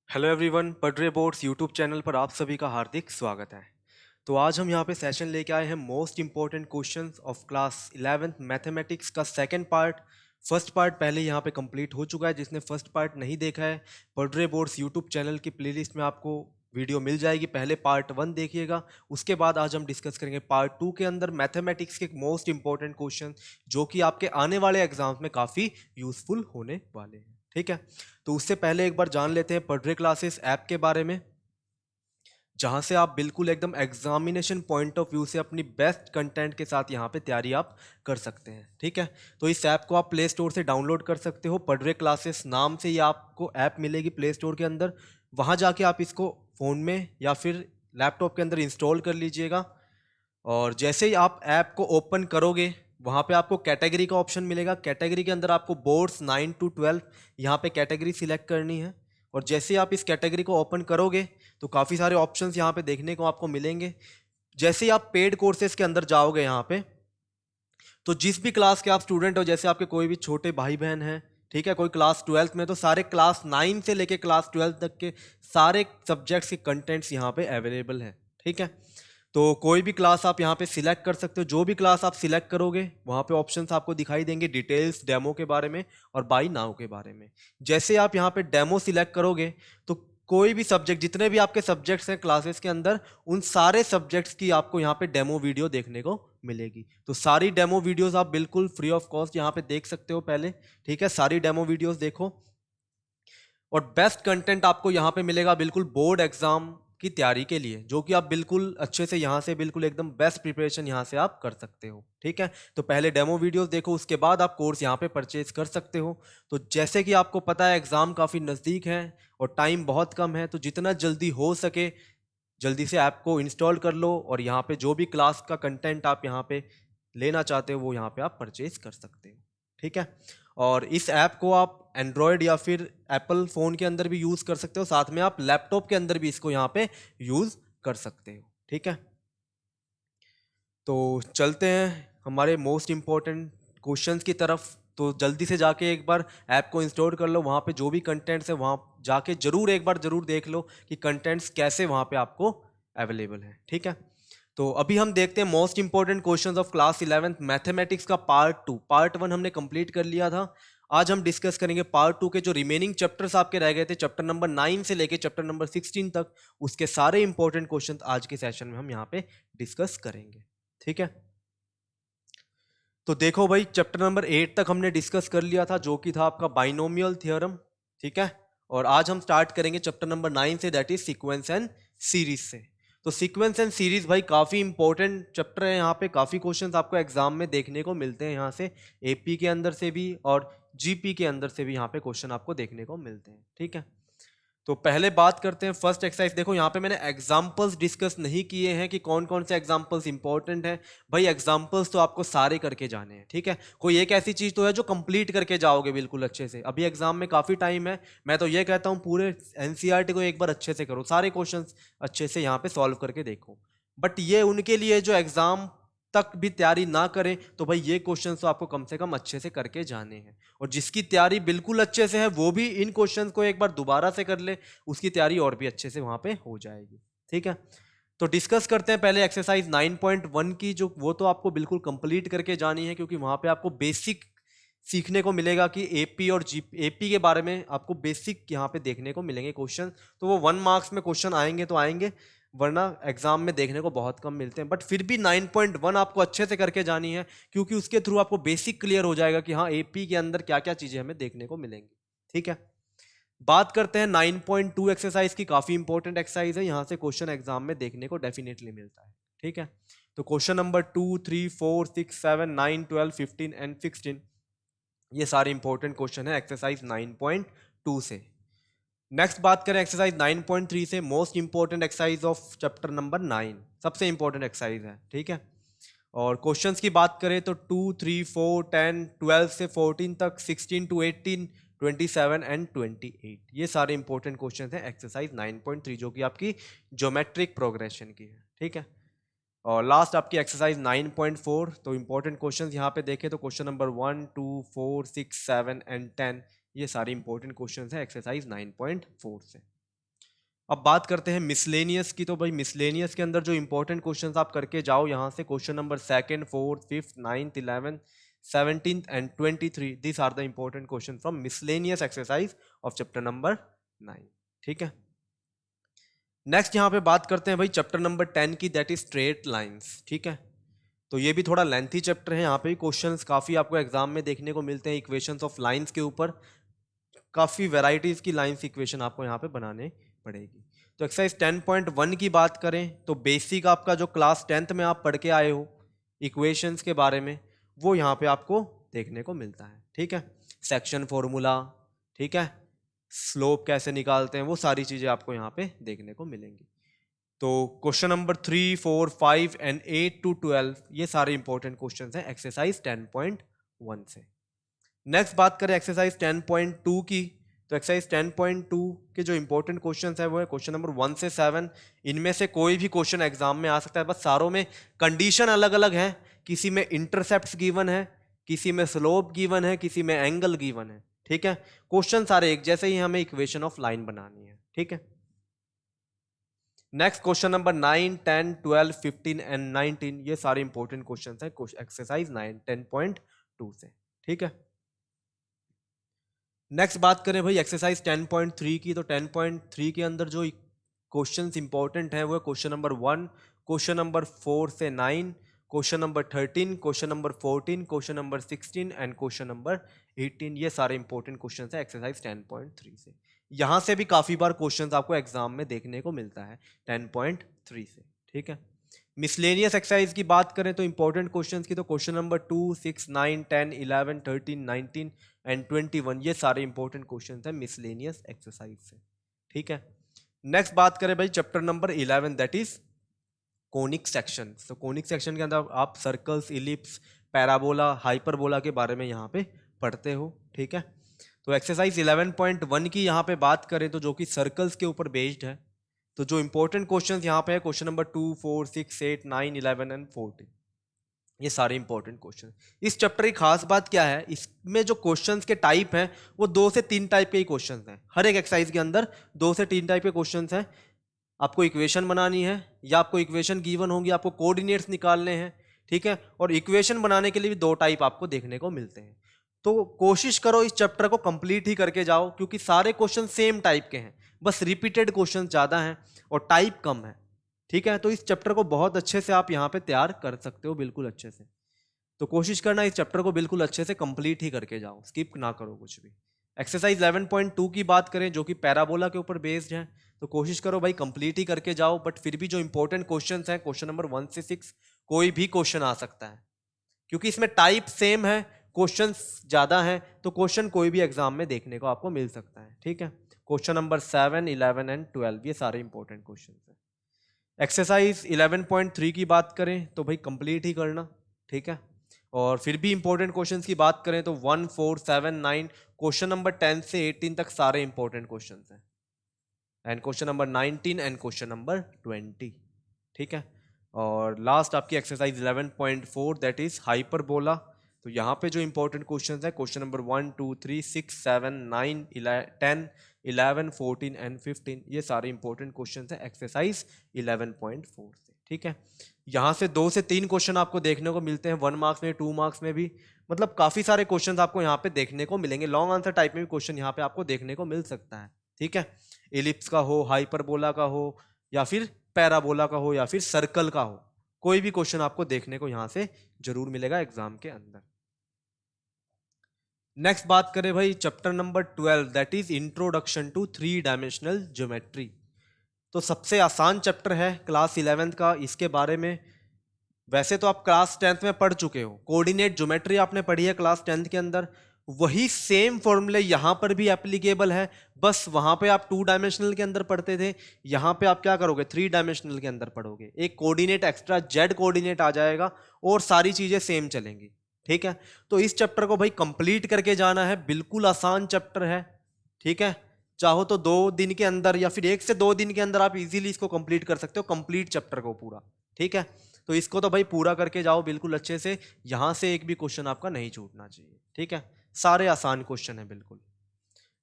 Hello everyone, Padhre boards YouTube channel पर आप सभी का हार्दिक स्वागत है। तो आज हम यहाँ पे सेशन लेके आए हैं most important questions of class 11th mathematics का सेकंड पार्ट। फर्स्ट पार्ट पहले यहाँ पे कंप्लीट हो चुका है। जिसने फर्स्ट पार्ट नहीं देखा है, पढ़रे बोर्ड्स यूट्यूब चैनल की प्लेलिस्ट में आपको वीडियो मिल जाएगी। पहले पार्ट 1 देखिएगा, उसके बाद आज हम डिस्कस करेंगे पार्ट 2 के अंदर मैथमेटिक्स के मोस्ट इंपॉर्टेंट क्वेश्चन जो कि आपके आने वाले एग्जाम्स में काफ़ी यूजफुल होने वाले हैं। ठीक है, तो उससे पहले एक बार जान लेते हैं पढ़रे क्लासेस ऐप के बारे में, जहां से आप बिल्कुल एकदम एग्जामिनेशन पॉइंट ऑफ व्यू से अपनी बेस्ट कंटेंट के साथ यहाँ पे तैयारी आप कर सकते हैं। ठीक है, तो इस ऐप को आप प्ले स्टोर से डाउनलोड कर सकते हो। पढ़रे क्लासेस नाम से ही आपको ऐप मिलेगी प्ले स्टोर के अंदर। वहां जाके आप इसको फ़ोन में या फिर लैपटॉप के अंदर इंस्टॉल कर लीजिएगा। और जैसे ही आप ऐप को ओपन करोगे, वहाँ पे आपको कैटेगरी का ऑप्शन मिलेगा। कैटेगरी के अंदर आपको बोर्ड्स 9 to 12 यहाँ पे कैटेगरी सिलेक्ट करनी है। और जैसे ही आप इस कैटेगरी को ओपन करोगे तो काफ़ी सारे ऑप्शंस यहाँ पे देखने को आपको मिलेंगे। जैसे ही आप पेड कोर्सेज के अंदर जाओगे यहाँ पे, तो जिस भी क्लास के आप स्टूडेंट हो, जैसे आपके कोई भी छोटे भाई बहन हैं, ठीक है, कोई क्लास 12th में, तो सारे क्लास 9 से लेके क्लास 12 तक के सारे सब्जेक्ट्स के कंटेंट्स यहाँ पे अवेलेबल हैं। ठीक है, तो कोई भी क्लास आप यहाँ पे सिलेक्ट कर सकते हो। जो भी क्लास आप सिलेक्ट करोगे वहाँ पे ऑप्शंस आपको दिखाई देंगे, डिटेल्स डेमो के बारे में और बाय नाउ के बारे में। जैसे आप यहाँ पे डेमो सिलेक्ट करोगे तो कोई भी सब्जेक्ट, जितने भी आपके सब्जेक्ट्स हैं क्लासेस के अंदर, उन सारे सब्जेक्ट्स की आपको यहाँ पे डेमो वीडियो देखने को मिलेगी। तो सारी डेमो वीडियोस आप बिल्कुल फ्री ऑफ कॉस्ट यहाँ पे देख सकते हो पहले। ठीक है, सारी डेमो वीडियोस देखो। और बेस्ट कंटेंट आपको यहाँ पे मिलेगा बिल्कुल बोर्ड एग्जाम की तैयारी के लिए, जो कि आप बिल्कुल अच्छे से यहाँ से बिल्कुल एकदम बेस्ट प्रिपरेशन यहाँ से आप कर सकते हो। ठीक है, तो पहले डेमो वीडियोस देखो, उसके बाद आप कोर्स यहाँ पे परचेज कर सकते हो। तो जैसे कि आपको पता है एग्ज़ाम काफ़ी नज़दीक है और टाइम बहुत कम है, तो जितना जल्दी हो सके जल्दी से ऐप को इंस्टॉल कर लो और यहाँ पे जो भी क्लास का कंटेंट आप यहाँ पे लेना चाहते हो वो यहाँ पे आप परचेज कर सकते हो। ठीक है, और इस ऐप को आप एंड्रॉयड या फिर एप्पल फ़ोन के अंदर भी यूज़ कर सकते हो, साथ में आप लैपटॉप के अंदर भी इसको यहाँ पे यूज़ कर सकते हो। ठीक है, तो चलते हैं हमारे मोस्ट इम्पोर्टेंट क्वेश्चंस की तरफ। तो जल्दी से जाके एक बार ऐप को इंस्टॉल कर लो। वहाँ पे जो भी कंटेंट्स है वहाँ जाके जरूर एक बार जरूर देख लो कि कंटेंट्स कैसे वहाँ पे आपको अवेलेबल है। ठीक है, तो अभी हम देखते हैं most important questions of class 11th mathematics का पार्ट 2। पार्ट 1 हमने कंप्लीट कर लिया था। आज हम डिस्कस करेंगे पार्ट 2 के जो रिमेनिंग चैप्टर्स आपके रह गए थे, चैप्टर नंबर 9 से लेके चैप्टर नंबर 16 तक। उसके सारे इंपॉर्टेंट क्वेश्चंस आज के सेशन में हम यहाँ पे डिस्कस करेंगे। ठीक है, तो देखो भाई, चैप्टर नंबर 8 तक हमने डिस्कस कर लिया था, जो कि था आपका बाइनोमियल थ्योरम। ठीक है, और आज हम स्टार्ट करेंगे चैप्टर नंबर 9 से, that is sequence and series से। तो सीक्वेंस एंड सीरीज भाई काफ़ी इंपॉर्टेंट चैप्टर है। यहाँ पे काफ़ी क्वेश्चंस आपको एग्जाम में देखने को मिलते हैं, यहाँ से एपी के अंदर से भी और जीपी के अंदर से भी यहाँ पे क्वेश्चन आपको देखने को मिलते हैं। ठीक है, तो पहले बात करते हैं फर्स्ट एक्सरसाइज। देखो यहाँ पे मैंने एग्जाम्पल्स डिस्कस नहीं किए हैं कि कौन कौन से एग्जाम्पल्स इंपॉर्टेंट हैं। भाई एग्जाम्पल्स तो आपको सारे करके जाने हैं। ठीक है, कोई एक ऐसी चीज तो है जो कंप्लीट करके जाओगे बिल्कुल अच्छे से। अभी एग्जाम में काफी टाइम है, मैं तो ये कहता हूँ पूरे एनसीईआरटी को एक बार अच्छे से करो, सारे क्वेश्चन अच्छे से यहाँ पे सॉल्व करके देखो। बट ये उनके लिए जो एग्जाम तक भी तैयारी ना करें, तो भाई ये क्वेश्चन तो आपको कम से कम अच्छे से करके जाने हैं। और जिसकी तैयारी बिल्कुल अच्छे से है वो भी इन क्वेश्चंस को एक बार दोबारा से कर ले, उसकी तैयारी और भी अच्छे से वहां पे हो जाएगी। ठीक है, तो डिस्कस करते हैं पहले एक्सरसाइज 9.1 की, जो वो तो आपको बिल्कुल कंप्लीट करके जानी है, क्योंकि वहां पे आपको बेसिक सीखने को मिलेगा कि एपी और जी एपी के बारे में आपको बेसिक यहाँ पे देखने को मिलेंगे क्वेश्चन। तो वो 1 मार्क्स में क्वेश्चन आएंगे तो आएंगे, वरना एग्जाम में देखने को बहुत कम मिलते हैं। बट फिर भी 9.1 आपको अच्छे से करके जानी है, क्योंकि उसके थ्रू आपको बेसिक क्लियर हो जाएगा कि हाँ एपी के अंदर क्या क्या चीजें हमें देखने को मिलेंगी। ठीक है, बात करते हैं 9.2 एक्सरसाइज की। काफी इंपॉर्टेंट एक्सरसाइज है, यहाँ से क्वेश्चन एग्जाम में देखने को डेफिनेटली मिलता है। ठीक है, तो क्वेश्चन नंबर 2, 3, 4, 6, 7, 9, 12, 15 एंड 16, ये सारे इंपॉर्टेंट क्वेश्चन है एक्सरसाइज 9.2 से। नेक्स्ट बात करें एक्सरसाइज 9.3 से, most important exercise of chapter number 9, सबसे इंपॉर्टेंट एक्सरसाइज है। ठीक है, और क्वेश्चंस की बात करें तो 2, 3, 4, 10, 12 से 14 तक, 16 to 18, 27 एंड 28, ये सारे इंपॉर्टेंट क्वेश्चन हैं एक्सरसाइज 9.3, जो कि आपकी ज्योमेट्रिक प्रोग्रेशन की है। ठीक है, और लास्ट आपकी एक्सरसाइज 9.4। तो इंपॉर्टेंट क्वेश्चंस यहाँ पे देखें तो क्वेश्चन नंबर 1, 2, 4, 6, 7 एंड 10, ये सारे इंपॉर्टेंट क्वेश्चंस हैं एक्सरसाइज 9.4 से। अब बात करते हैं मिसलेनियस की। तो भाई मिसलेनियस के अंदर जो इंपॉर्टेंट क्वेश्चंस आप करके जाओ यहाँ से, question number 2nd, 4th, 5th, 9th, 11th, 17th and 23, this are the important question from miscellaneous exercise of chapter number 9। ठीक है, नेक्स्ट यहाँ पे बात करते हैं भाई चैप्टर नंबर 10 की, दैट इज स्ट्रेट लाइंस। ठीक है, तो ये भी थोड़ा लेंथी चैप्टर है, यहाँ पे क्वेश्चंस काफ़ी आपको एग्जाम में देखने को मिलते हैं इक्वेशंस ऑफ लाइंस के ऊपर। काफ़ी वेराइटीज़ की लाइंस इक्वेशन आपको यहाँ पे बनाने पड़ेगी। तो एक्सरसाइज 10.1 की बात करें तो बेसिक आपका जो क्लास 10th में आप पढ़ के आए हो इक्वेशंस के बारे में, वो यहाँ पे आपको देखने को मिलता है। ठीक है, सेक्शन फॉर्मूला, ठीक है, स्लोप कैसे निकालते हैं, वो सारी चीज़ें आपको यहाँ पे देखने को मिलेंगी। तो क्वेश्चन नंबर 3, 4, 5 एंड 8 to 12 ये सारे इंपॉर्टेंट क्वेश्चंस हैं एक्सरसाइज 10.1 से। नेक्स्ट बात करें एक्सरसाइज 10.2 की। तो एक्सरसाइज 10.2 के जो इंपॉर्टेंट क्वेश्चंस है वो है क्वेश्चन नंबर 1 से 7। इनमें से कोई भी क्वेश्चन एग्जाम में आ सकता है, बस सारों में कंडीशन अलग अलग है। किसी में इंटरसेप्ट्स गिवन है, किसी में स्लोप गिवन है, किसी में एंगल गिवन है। ठीक है, क्वेश्चन सारे एक जैसे ही, हमें इक्वेशन ऑफ लाइन बनानी है। ठीक है, नेक्स्ट क्वेश्चन नंबर 9, 10, 12, 15 एंड 19 ये सारे इंपॉर्टेंट क्वेश्चन है एक्सरसाइज 10.2 से। ठीक है, नेक्स्ट बात करें भाई एक्सरसाइज 10.3 की। तो 10.3 के अंदर जो क्वेश्चंस इंपॉर्टेंट है वो है क्वेश्चन नंबर 1, क्वेश्चन नंबर 4 से 9, question number 13, question number 14, question number 16 and question number 18 ये सारे इंपॉर्टेंट क्वेश्चंस है एक्सरसाइज 10.3 से। यहाँ से भी काफ़ी बार क्वेश्चंस आपको एग्जाम में देखने को मिलता है 10.3 से। ठीक है, मिसलेनियस एक्सरसाइज की बात करें तो इंपॉर्टेंट क्वेश्चंस की, तो क्वेश्चन नंबर 2, 6, 9, 10, 11, 13, 19 एंड 21 ये सारे इंपॉर्टेंट क्वेश्चंस हैं मिसलेनियस एक्सरसाइज से। ठीक है, नेक्स्ट बात करें भाई chapter number 11 that is conic section. तो कोनिक सेक्शन के अंदर आप सर्कल्स, इलिप्स, पैराबोला, हाइपरबोला के बारे में यहाँ पे पढ़ते हो। ठीक है, तो एक्सरसाइज 11.1 की यहाँ पे बात करें तो जो कि सर्कल्स के ऊपर बेस्ड है। तो जो इंपॉर्टेंट क्वेश्चंस यहाँ पे है क्वेश्चन नंबर 2, 4, 6, 8, 9, 11 एंड 14 ये सारे इंपॉर्टेंट क्वेश्चन। इस चैप्टर की खास बात क्या है, इसमें जो क्वेश्चंस के टाइप हैं वो 2 से 3 टाइप के ही क्वेश्चंस हैं। हर एक एक्सरसाइज के अंदर 2 से 3 टाइप के क्वेश्चंस हैं। आपको इक्वेशन बनानी है या आपको इक्वेशन गिवन होंगी, आपको कोऑर्डिनेट्स निकालने हैं। ठीक है, और इक्वेशन बनाने के लिए भी 2 टाइप आपको देखने को मिलते हैं। तो कोशिश करो इस चैप्टर को कंप्लीट ही करके जाओ, क्योंकि सारे क्वेश्चन सेम टाइप के हैं, बस रिपीटेड क्वेश्चन ज़्यादा हैं और टाइप कम है। ठीक है, तो इस चैप्टर को बहुत अच्छे से आप यहाँ पे तैयार कर सकते हो, बिल्कुल अच्छे से। तो कोशिश करना इस चैप्टर को बिल्कुल अच्छे से कंप्लीट ही करके जाओ, स्किप ना करो कुछ भी। एक्सरसाइज 11.2 की बात करें जो कि पैराबोला के ऊपर बेस्ड है, तो कोशिश करो भाई कंप्लीट ही करके जाओ। बट फिर भी जो इंपॉर्टेंट क्वेश्चंस हैं क्वेश्चन नंबर 1 से 6 कोई भी क्वेश्चन आ सकता है, क्योंकि इसमें टाइप सेम है, क्वेश्चंस ज़्यादा हैं, तो क्वेश्चन कोई भी एग्जाम में देखने को आपको मिल सकता है। ठीक है, क्वेश्चन नंबर 7, 11 एंड 12 ये सारे इंपॉर्टेंट क्वेश्चन हैं। एक्सरसाइज 11.3 की बात करें तो भाई कंप्लीट ही करना। ठीक है, और फिर भी इंपॉर्टेंट क्वेश्चंस की बात करें तो 1, 4, 7, 9 क्वेश्चन नंबर 10 से 18 तक सारे इंपॉर्टेंट क्वेश्चंस हैं, and question number 19 and question number 20। ठीक है, और लास्ट आपकी एक्सरसाइज 11.4 दैट इज हाइपरबोला। तो यहाँ पे जो इंपॉर्टेंट क्वेश्चंस है क्वेश्चन नंबर 1, 2, 3, 6, 7, 9, 10, 11, 14 एंड 15 ये सारे इंपॉर्टेंट क्वेश्चंस है एक्सरसाइज 11.4 से। ठीक है, यहाँ से 2 से 3 क्वेश्चन आपको देखने को मिलते हैं 1 मार्क्स में, 2 मार्क्स में भी, मतलब काफ़ी सारे क्वेश्चन आपको यहाँ पे देखने को मिलेंगे। लॉन्ग आंसर टाइप में भी क्वेश्चन यहाँ पे आपको देखने को मिल सकता है। ठीक है, एलिप्स का हो, हाइपरबोला का हो, या फिर पैराबोला का हो, या फिर सर्कल का हो, कोई भी क्वेश्चन आपको देखने को यहाँ से जरूर मिलेगा एग्जाम के अंदर। नेक्स्ट बात करें भाई chapter number 12 that is introduction to 3 dimensional geometry. तो सबसे आसान चैप्टर है क्लास 11th का। इसके बारे में वैसे तो आप क्लास 10th में पढ़ चुके हो, कोऑर्डिनेट ज्योमेट्री आपने पढ़ी है क्लास 10th के अंदर, वही सेम फॉर्मूले यहाँ पर भी एप्लीकेबल है, बस वहाँ पे आप 2 डायमेंशनल के अंदर पढ़ते थे, यहाँ पे आप क्या करोगे 3 डायमेंशनल के अंदर पढ़ोगे। एक कोऑर्डिनेट एक्स्ट्रा जेड कोऑर्डिनेट आ जाएगा और सारी चीज़ें सेम चलेंगी। ठीक है, तो इस चैप्टर को भाई कंप्लीट करके जाना है, बिल्कुल आसान चैप्टर है। ठीक है, चाहो तो 2 दिन के अंदर या फिर 1 से 2 दिन के अंदर आप इजीली इसको कंप्लीट कर सकते हो, कंप्लीट चैप्टर को पूरा। ठीक है, तो इसको तो भाई पूरा करके जाओ बिल्कुल अच्छे से, यहाँ से एक भी क्वेश्चन आपका नहीं छूटना चाहिए। ठीक है, सारे आसान क्वेश्चन है बिल्कुल।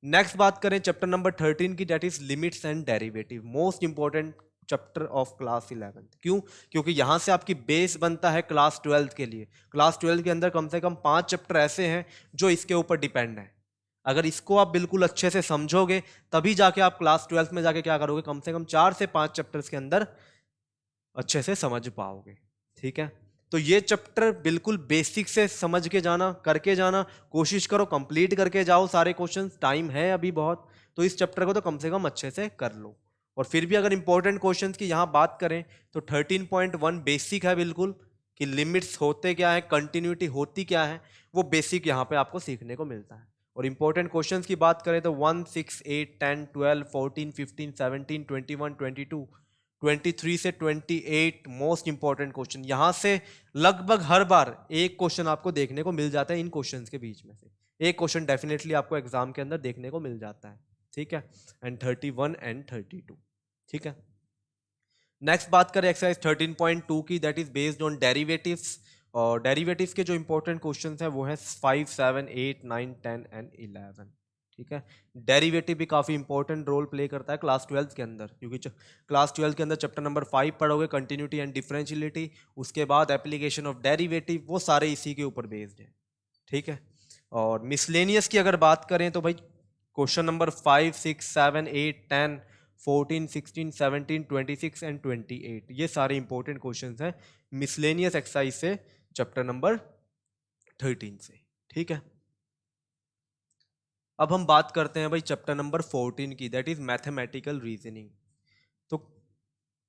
नेक्स्ट बात करें चैप्टर नंबर 13 की, that is limits and derivative, most important chapter of class 11। क्यों? क्योंकि यहां से आपकी बेस बनता है क्लास 12 के लिए। क्लास 12 के अंदर कम से कम 5 चैप्टर ऐसे हैं जो इसके ऊपर डिपेंड है। अगर इसको आप बिल्कुल अच्छे से समझोगे तभी जाके आप क्लास 12 में जाके क्या करोगे, कम से कम 4 से 5 चैप्टर्स के अंदर अच्छे से समझ पाओगे। ठीक है, तो ये चैप्टर बिल्कुल बेसिक से समझ के जाना, करके जाना, कोशिश करो कंप्लीट करके जाओ सारे क्वेश्चंस, टाइम है अभी बहुत, तो इस चैप्टर को तो कम से कम अच्छे से कर लो। और फिर भी अगर इंपॉर्टेंट क्वेश्चंस की यहाँ बात करें तो 13.1 बेसिक है बिल्कुल, कि लिमिट्स होते क्या है, कंटिन्यूटी होती क्या है, वो बेसिक यहाँ पे आपको सीखने को मिलता है। और इंपॉर्टेंट क्वेश्चंस की बात करें तो 1, 6, 8, 10, 12, 14, 15, 17, 21, 22, 23 से 28 मोस्ट इंपॉर्टेंट क्वेश्चन। यहां से लगभग हर बार एक क्वेश्चन आपको देखने को मिल जाता है, इन क्वेश्चंस के बीच में से एक क्वेश्चन डेफिनेटली आपको एग्जाम के अंदर देखने को मिल जाता है। ठीक है, एंड 31 एंड 32। ठीक है, नेक्स्ट बात करें एक्सरसाइज 13.2 की, that is based on derivatives. और डेरिवेटिव्स के जो इंपॉर्टेंट क्वेश्चंस हैं वो है 5, 7, 8, 9, 10 एंड 11। ठीक है, डेरिवेटिव भी काफ़ी इंपॉर्टेंट रोल प्ले करता है क्लास 12 के अंदर, क्योंकि क्लास 12 के अंदर चैप्टर नंबर 5 पढ़ोगे, कंटिन्यूटी एंड डिफरेंशियलिटी, उसके बाद एप्लीकेशन ऑफ डेरिवेटिव, वो सारे इसी के ऊपर बेस्ड हैं। ठीक है, और मिसलेनियस की अगर बात करें तो भाई क्वेश्चन नंबर 5, 6, 7, 8, 10, 14, 16, 17, 26 एंड 28, ये सारे इंपॉर्टेंट क्वेश्चंस हैं मिसलेनियस एक्सरसाइज से चैप्टर नंबर 13 से। ठीक है, अब हम बात करते हैं भाई चैप्टर नंबर 14 की, दैट इज मैथमेटिकल रीजनिंग। तो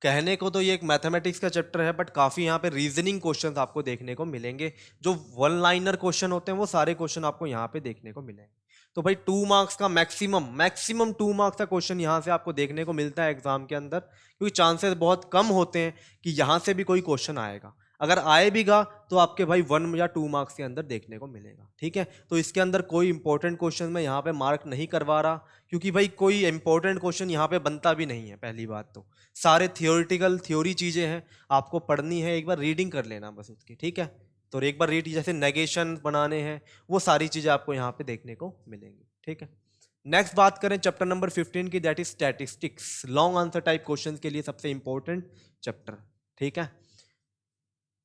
कहने को तो ये एक मैथमेटिक्स का चैप्टर है, बट काफ़ी यहाँ पे रीजनिंग क्वेश्चंस आपको देखने को मिलेंगे। जो वन लाइनर क्वेश्चन होते हैं वो सारे क्वेश्चन आपको यहाँ पे देखने को मिलेंगे। तो भाई 2 मार्क्स का मैक्सिमम 2 मार्क्स का क्वेश्चन यहाँ से आपको देखने को मिलता है एग्जाम के अंदर, क्योंकि चांसेस बहुत कम होते हैं कि यहाँ से भी कोई क्वेश्चन आएगा। अगर आए भी गा तो आपके भाई 1 या 2 मार्क्स के अंदर देखने को मिलेगा। ठीक है, तो इसके अंदर कोई इंपॉर्टेंट क्वेश्चन मैं यहाँ पे मार्क नहीं करवा रहा, क्योंकि भाई कोई इंपॉर्टेंट क्वेश्चन यहाँ पे बनता भी नहीं है। पहली बात तो सारे थियोरिटिकल थ्योरी चीज़ें हैं, आपको पढ़नी है, एक बार रीडिंग कर लेना बस उसकी। ठीक है, तो एक बार रीड, जैसे नेगेशन बनाने हैं, वो सारी चीज़ें आपको यहाँ पे देखने को मिलेंगी। ठीक है, नेक्स्ट बात करें चैप्टर नंबर 15 की, that is statistics, long answer type question के लिए सबसे इंपॉर्टेंट चैप्टर। ठीक है,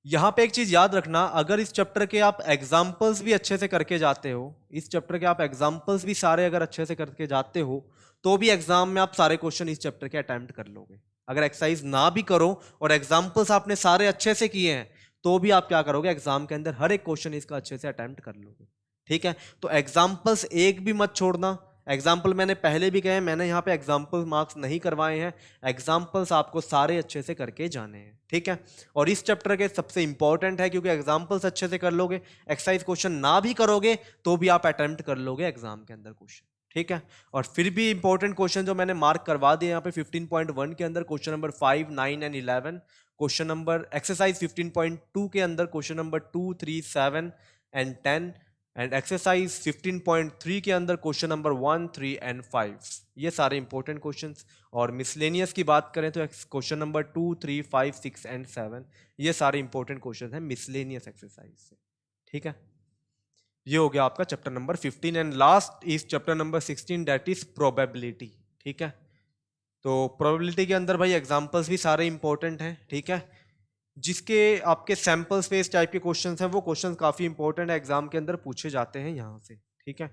यहाँ पे एक चीज याद रखना, अगर इस चैप्टर के आप एग्जाम्पल्स भी अच्छे से करके जाते हो, इस चैप्टर के आप एग्जाम्पल्स भी सारे अगर अच्छे से करके जाते हो, तो भी एग्जाम में आप सारे क्वेश्चन इस चैप्टर के अटेम्प्ट कर लोगे। अगर एक्सरसाइज ना भी करो और एग्जाम्पल्स आपने सारे अच्छे से किए हैं, तो भी आप क्या करोगे, एग्जाम के अंदर हर एक क्वेश्चन इसका अच्छे से अटेम्प्ट कर लोगे। ठीक है, तो एग्जाम्पल्स एक भी मत छोड़ना। एग्जाम्पल मैंने पहले भी कहे, मैंने यहाँ पे एग्जाम्पल मार्क्स नहीं करवाए हैं, एग्जाम्पल्स आपको सारे अच्छे से करके जाने हैं। ठीक है, और इस चैप्टर के सबसे इंपॉर्टेंट है, क्योंकि एग्जाम्पल्स अच्छे से कर लोगे, एक्सरसाइज क्वेश्चन ना भी करोगे तो भी आप अटेम्प्ट कर लोगे एग्जाम के अंदर क्वेश्चन। ठीक है, और फिर भी इंपॉर्टेंट क्वेश्चन जो मैंने मार्क करवा दिए यहाँ पे 15.1 के अंदर, question number 5, 9 and 11, question number exercise 15.2 के अंदर question number 2, 3, 7 and 10, and exercise 15.3 के अंदर क्वेश्चन नंबर 1, 3 एंड 5, ये सारे इंपॉर्टेंट क्वेश्चंस। और मिसलेनियस की बात करें तो क्वेश्चन नंबर 2, 3, 5, 6 एंड 7, ये सारे इंपॉर्टेंट क्वेश्चन हैं मिसलेनियस एक्सरसाइज से। ठीक है, ये हो गया आपका chapter number 15, and last is chapter number 16, that is probability. ठीक है, तो प्रोबेबिलिटी के अंदर भाई एग्जाम्पल्स भी सारे इंपॉर्टेंट हैं। ठीक है, जिसके आपके सैंपल स्पेस टाइप के क्वेश्चंस हैं, वो क्वेश्चंस काफ़ी इंपॉर्टेंट है, एग्जाम के अंदर पूछे जाते हैं यहाँ से। ठीक है,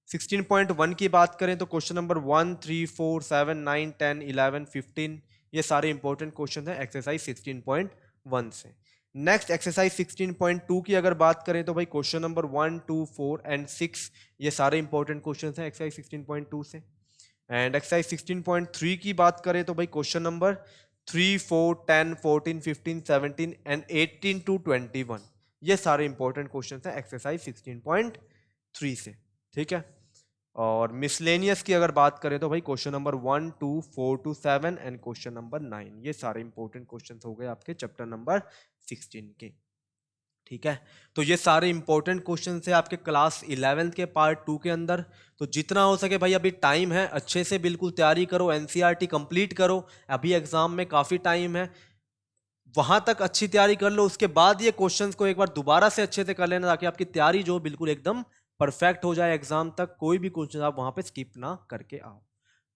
16.1 की बात करें तो क्वेश्चन नंबर 1, 3, 4, 7, 9, 10, 11, 15, ये सारे इंपॉर्टेंट क्वेश्चन हैं एक्सरसाइज 16.1 से। नेक्स्ट एक्सरसाइज 16.2 की अगर बात करें तो भाई क्वेश्चन नंबर 1, 2, 4 एंड 6, ये सारे इंपॉर्टेंट क्वेश्चन हैं एक्सरसाइज 16.2 से। एंड एक्सरसाइज 16.3 की बात करें तो भाई क्वेश्चन नंबर 3, 4, 10, 14, 15, 17 एंड 18 to 21, ये सारे इंपॉर्टेंट क्वेश्चन हैं एक्सरसाइज 16.3 से। ठीक है, और मिसलेनियस की अगर बात करें तो भाई question number 1, 2, 4 to 7 and question number 9, ये सारे इंपॉर्टेंट क्वेश्चन हो गए आपके चैप्टर नंबर 16 के। ठीक है, तो ये सारे इंपॉर्टेंट क्वेश्चन है आपके क्लास 11 के पार्ट 2 के अंदर। तो जितना हो सके भाई अभी टाइम है, अच्छे से बिल्कुल तैयारी करो, एनसीईआरटी कंप्लीट करो, अभी एग्जाम में काफ़ी टाइम है, वहां तक अच्छी तैयारी कर लो। उसके बाद ये क्वेश्चंस को एक बार दोबारा से अच्छे से कर लेना, ताकि आपकी तैयारी जो बिल्कुल एकदम परफेक्ट हो जाए एग्जाम तक, कोई भी क्वेश्चन आप वहाँ पे स्किप ना करके आओ।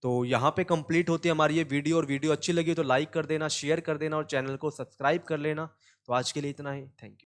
तो यहाँ पे कंप्लीट होती है हमारी ये वीडियो, और वीडियो अच्छी लगी तो लाइक कर देना, शेयर कर देना और चैनल को सब्सक्राइब कर लेना। तो आज के लिए इतना ही, थैंक यू।